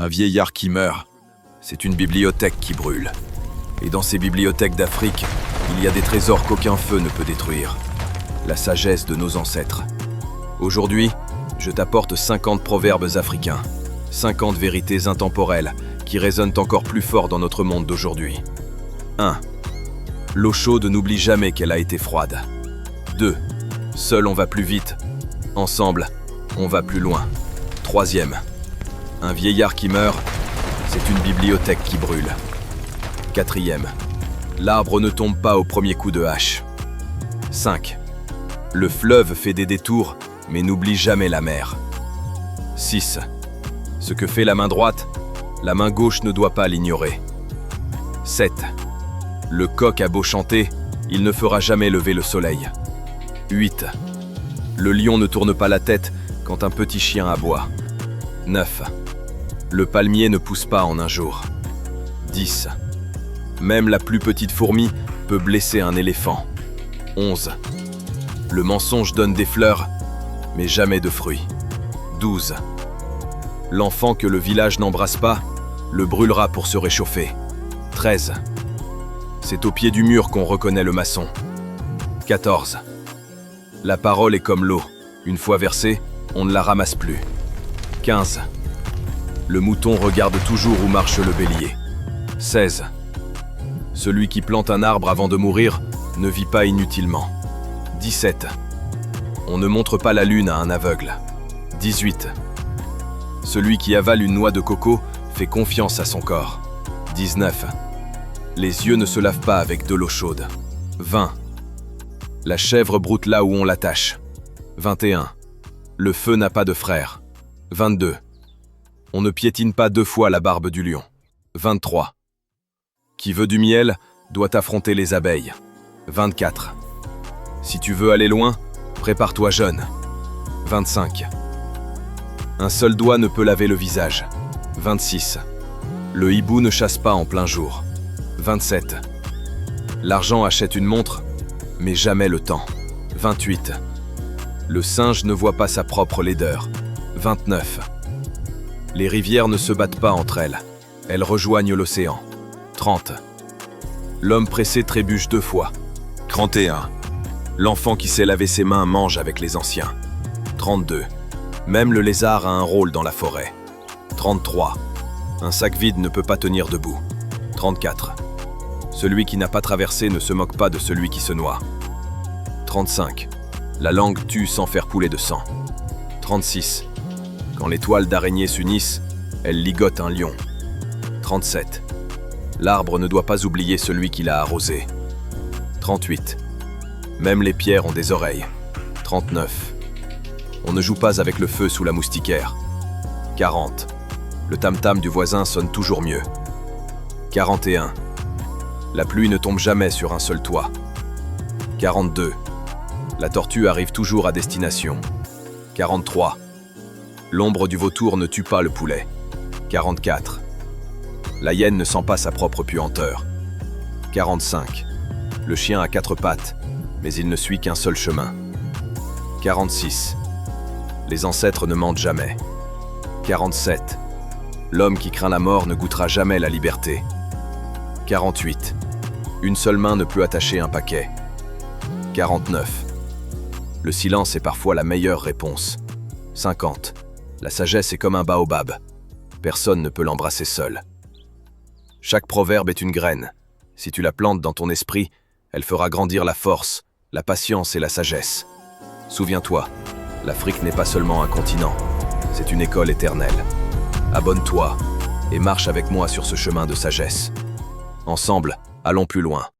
Un vieillard qui meurt, c'est une bibliothèque qui brûle. Et dans ces bibliothèques d'Afrique, il y a des trésors qu'aucun feu ne peut détruire. La sagesse de nos ancêtres. Aujourd'hui, je t'apporte 50 proverbes africains. 50 vérités intemporelles qui résonnent encore plus fort dans notre monde d'aujourd'hui. 1. L'eau chaude n'oublie jamais qu'elle a été froide. 2. Seul on va plus vite. Ensemble, on va plus loin. 3e. Un vieillard qui meurt, c'est une bibliothèque qui brûle. 4e. L'arbre ne tombe pas au premier coup de hache. 5. Le fleuve fait des détours, mais n'oublie jamais la mer. 6. Ce que fait la main droite, la main gauche ne doit pas l'ignorer. 7. Le coq a beau chanter, il ne fera jamais lever le soleil. 8. Le lion ne tourne pas la tête quand un petit chien aboie. 9. Le palmier ne pousse pas en un jour. 10. Même la plus petite fourmi peut blesser un éléphant. 11. Le mensonge donne des fleurs, mais jamais de fruits. 12. L'enfant que le village n'embrasse pas, le brûlera pour se réchauffer. 13. C'est au pied du mur qu'on reconnaît le maçon. 14. La parole est comme l'eau. Une fois versée, on ne la ramasse plus. 15. Le mouton regarde toujours où marche le bélier. 16. Celui qui plante un arbre avant de mourir ne vit pas inutilement. 17. On ne montre pas la lune à un aveugle. 18. Celui qui avale une noix de coco fait confiance à son corps. 19. Les yeux ne se lavent pas avec de l'eau chaude. 20. La chèvre broute là où on l'attache. 21. Le feu n'a pas de frère. 22. On ne piétine pas 2 fois la barbe du lion. 23. Qui veut du miel doit affronter les abeilles. 24. Si tu veux aller loin, prépare-toi jeune. 25. Un seul doigt ne peut laver le visage. 26. Le hibou ne chasse pas en plein jour. 27. L'argent achète une montre, mais jamais le temps. 28. Le singe ne voit pas sa propre laideur. 29. Les rivières ne se battent pas entre elles. Elles rejoignent l'océan. 30. L'homme pressé trébuche 2 fois. 31. L'enfant qui sait laver ses mains mange avec les anciens. 32. Même le lézard a un rôle dans la forêt. 33. Un sac vide ne peut pas tenir debout. 34. Celui qui n'a pas traversé ne se moque pas de celui qui se noie. 35. La langue tue sans faire couler de sang. 36. Quand les toiles d'araignée s'unissent, elles ligotent un lion. 37. L'arbre ne doit pas oublier celui qui l'a arrosé. 38. Même les pierres ont des oreilles. 39. On ne joue pas avec le feu sous la moustiquaire. 40. Le tam-tam du voisin sonne toujours mieux. 41. La pluie ne tombe jamais sur un seul toit. 42. La tortue arrive toujours à destination. 43. L'ombre du vautour ne tue pas le poulet. 44. La hyène ne sent pas sa propre puanteur. 45. Le chien a 4 pattes, mais il ne suit qu'un seul chemin. 46. Les ancêtres ne mentent jamais. 47. L'homme qui craint la mort ne goûtera jamais la liberté. 48. Une seule main ne peut attacher un paquet. 49. Le silence est parfois la meilleure réponse. 50. La sagesse est comme un baobab. Personne ne peut l'embrasser seul. Chaque proverbe est une graine. Si tu la plantes dans ton esprit, elle fera grandir la force, la patience et la sagesse. Souviens-toi, l'Afrique n'est pas seulement un continent, c'est une école éternelle. Abonne-toi et marche avec moi sur ce chemin de sagesse. Ensemble, allons plus loin.